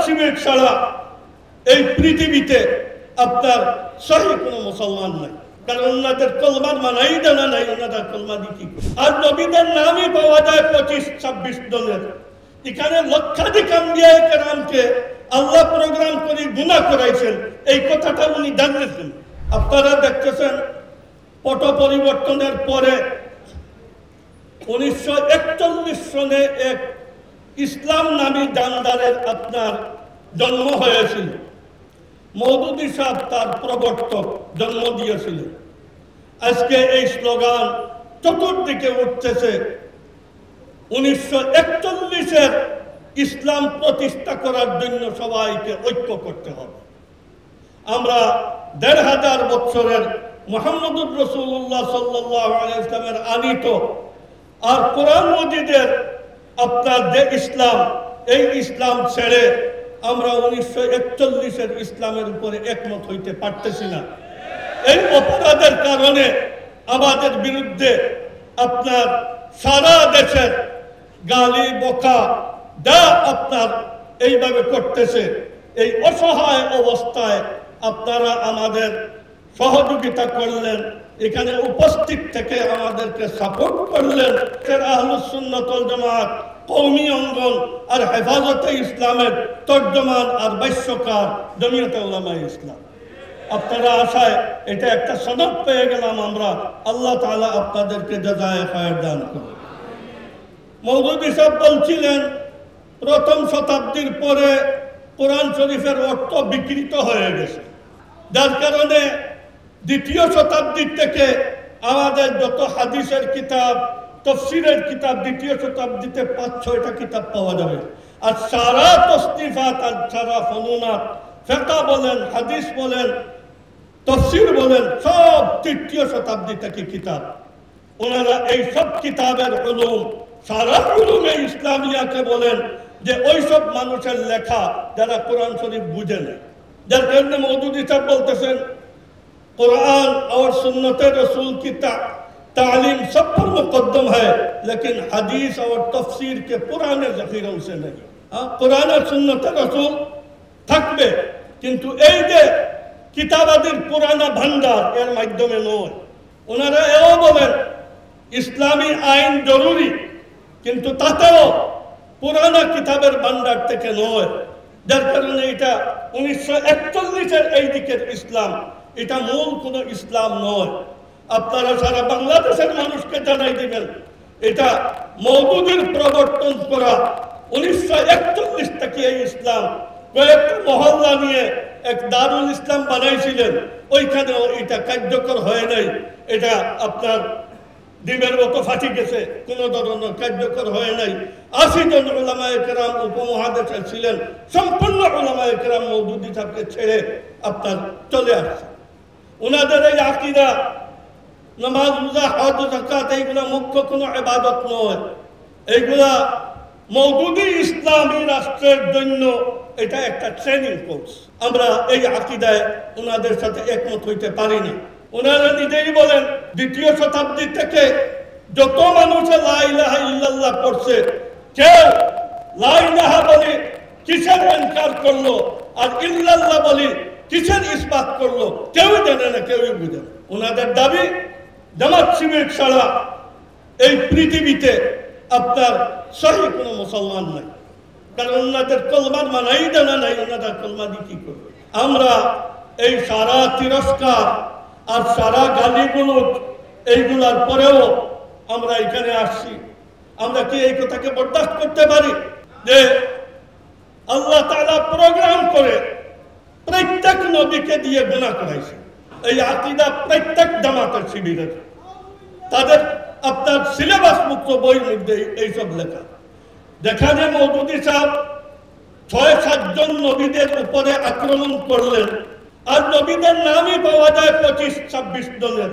শিবির ছাড়া এই পৃথিবীতে আপনার সহি কোনো মুসলমান নাই, কারণ ওনাদের কলমার মানাই জানা নাই, ওনারা কলমা দিয়ে কি করে। আর নবীদের নামই পাওয়া যায় 25-26 জনের। এখানে লক্ষাধিক আম্বিয়া কেরামকে আল্লাহ প্রোগ্রাম করে গুনাহ করাইছেন, এই কথাটা উনি জানেন। আপনারা দেখতেছেন পট পরিবর্তনের পরে 1941 সনে এক ইসলাম নামী জানদারের আপনার জন্ম হয়েছিল। মওদুদী সাহেব তার প্রবর্তক জন্ম দিয়েছিলেন। আজকে এই স্লোগান চতুর্দিকে উঠতেছে 1941-এর ইসলাম প্রতিষ্ঠা করার জন্য সবাইকে ঐক্য করতে হবে। আমরা 1500 বছরের মুহাম্মদুর রাসূলুল্লাহ সাল্লাল্লাহু আলাইহি ওয়াসাল্লামের আনিত আর কোরআন মজিদের আপনার যে ইসলাম, এই ইসলাম ছেড়ে আমরা 1941-এর ইসলামের উপরে একমত হইতে পারতেছি না। এই অপরাধের কারণে আমাদের বিরুদ্ধে আপনার সারা দেশের গালি বকা যা আপনার এইভাবে করতেছে, এই অসহায় অবস্থায় আপনারা আমাদের সহযোগিতা করলেন, এখানে উপস্থিত থেকে আমাদেরকে সাপোর্ট করলেন। আহলুস সুন্নাত ওয়াল জামাত কওমি অঙ্গন আর হেফাজতে ইসলামের তর্জমান আর ভাষ্যকার জমিয়তে উলামায়ে ইসলাম, আপনারা আশায় এটা একটা সনদ পেয়ে গেলাম আমরা। আল্লাহ তাআলা আপনাদেরকে জাযায়ে খায়ের দান করুন। মওদুদী সাহেব বলছিলেন প্রথম শতাব্দীর পরে কোরআন শরীফের অর্থ বিকৃত হয়ে গেছে, যার কারণে দ্বিতীয় শতাব্দীর থেকে আমাদের যত হাদিসের কিতাব, তফসিরের কিতাব দ্বিতীয় শতাব্দীতে 5-6টা কিতাব পাওয়া যাবে। আর সারা তসনিফাত আর সারা ফনুনাত, ফিকহ বলেন, হাদিস বলেন, তফসির বলেন, সব তৃতীয় শতাব্দী থেকে কিতাব। ওনারা এই সব কিতাবের উলুম, সারা উলুমে ইসলামিয়াকে বলেন যে ওইসব মানুষের লেখা যারা কোরআন শরীফ বুঝে না। যার কারণে মওদুদী সাহেব বলতেছেন कुरान और सुन्नत रसूल की तालीम सब पर मुकद्दम है, लेकिन हदीस और तफसीर के पुराने जखीरों से नहीं। कुरान और सुन्नत रसूल থাকবে, কিন্তু এই যে কিতাবাদির পুরানা ভান্ডার এর মাধ্যমে নয়। ওনারা এও বলেন ইসলামী আইন জরুরি, কিন্তু তাতেও পুরানা কিতাবের ভান্ডার থেকে নয়। যার কারণে এটা 1941-এর এই দিকের ইসলাম, এটা মূল কোনো ইসলাম নয়। আপনারা সারা বাংলাদেশের মানুষকে জানাই দিবেন এটা মওদুদীর প্রবর্তন করা 1941 থেকে এই ইসলাম। কয়েকটা মহল্লা নিয়ে এক দারুল ইসলাম বানাইছিলেন, ওইখানেও এটা কার্যকর হয় নাই। এটা আপনার ডিমের মতো ফাটি গেছে, কোনো ধরনের কার্যকর হয় নাই। 80 জন উলামায়ে কেরাম উপমহাদেশে ছিলেন, সম্পূর্ণ উলামায়ে কেরাম মওদুদী সাহেবকে ছেড়ে আপনার চলে আসছে। ওনাদের এই আকীদা, নামাজ, রোজা, হজ, যাকাত এইগুলা মুখ্য কোনো ইবাদত নয়, এইগুলা মওদুদী ইসলামী রাষ্ট্রের জন্য এটা একটা ট্রেনিং কোর্স। আমরা এই আকীদায় ওনাদের সাথে একমত হইতে পারি না। ওনারা নিজেই বলেন দ্বিতীয় শতাব্দী থেকে যত মানুষ লা ইলাহা ইল্লাল্লাহ পড়ছে, কেউ লা ইলাহা বলে কিসের ইনকার করলো আর ইল্লাল্লাহ বলে কিসের ইসবাত করলো কেউ জানে না, কেউই বুঝে না। ওনাদের দাবি জামাত শিবির ছাড়া এই পৃথিবীতে আপনার সহি কোনো মুসলমান নাই, কারণ ওনাদের কলমার মানাই জানা নাই, ওনারা কলমা দিয়ে কি করবে। আমরা এই সারা তিরস্কার আর সারা গালিগুলো এইগুলার পরেও আমরা এখানে আসছি। আমরা কি এই কথাকে বরদাস্ত করতে পারি যে আল্লাহ তাআলা প্রোগ্রাম করে প্রত্যেক নবীকে দিয়ে গুনাহ করাইছে? এই আকীদা প্রত্যেক জামাতের শিবিরের, তাদের আপনার সিলেবাস মুক্ত বইয়ের মধ্যে এইসব লেখা। দেখা যায় মওদুদী সাহেব 6-7 জন নবীদের উপরে আক্রমণ করলেন, আর নবীদের নামই পাওয়া যায় 25-26 জনের।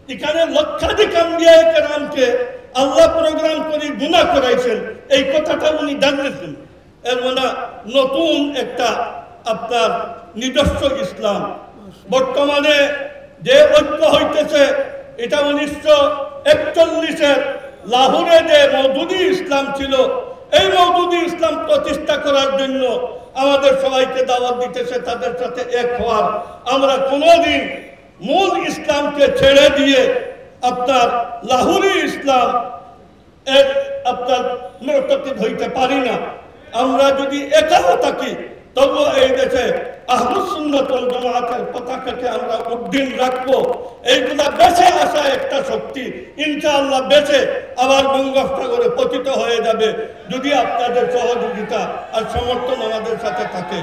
এখানে লক্ষাধিক আম্বিয়া কেরামকে আল্লাহ প্রোগ্রাম করে গুনাহ করাইছেন, এই কথাটা উনি জানেন। এর মানে নতুন একটা আপনার নিজস্ব ইসলাম। বর্তমানে যে ঐক্য হইতেছে এটা 1941-এর লাহোরে যে মওদুদী ইসলাম ছিল, এই মওদুদি ইসলাম প্রতিষ্ঠা করার জন্য আমাদের সবাইকে দাওয়াত দিতেছে তাদের সাথে এক হওয়ার। আমরা কোনোদিন মূল ইসলামকে ছেড়ে দিয়ে আপনার লাহুরি ইসলাম আপনার মুতাকিদ হইতে পারি না। আমরা যদি একাও থাকি তবু এই দেশে আহলুস সুন্নাত ওয়াল জামাআতের পতাকাকে আমরা উড্ডীন রাখবো। এইগুলা বেঁচে আসা একটা শক্তি ইনশাআল্লাহ বেঁচে আবার বঙ্গোপসাগরে পতিত হয়ে যাবে যদি আপনাদের সহযোগিতা আর সমর্থন আমাদের সাথে থাকে।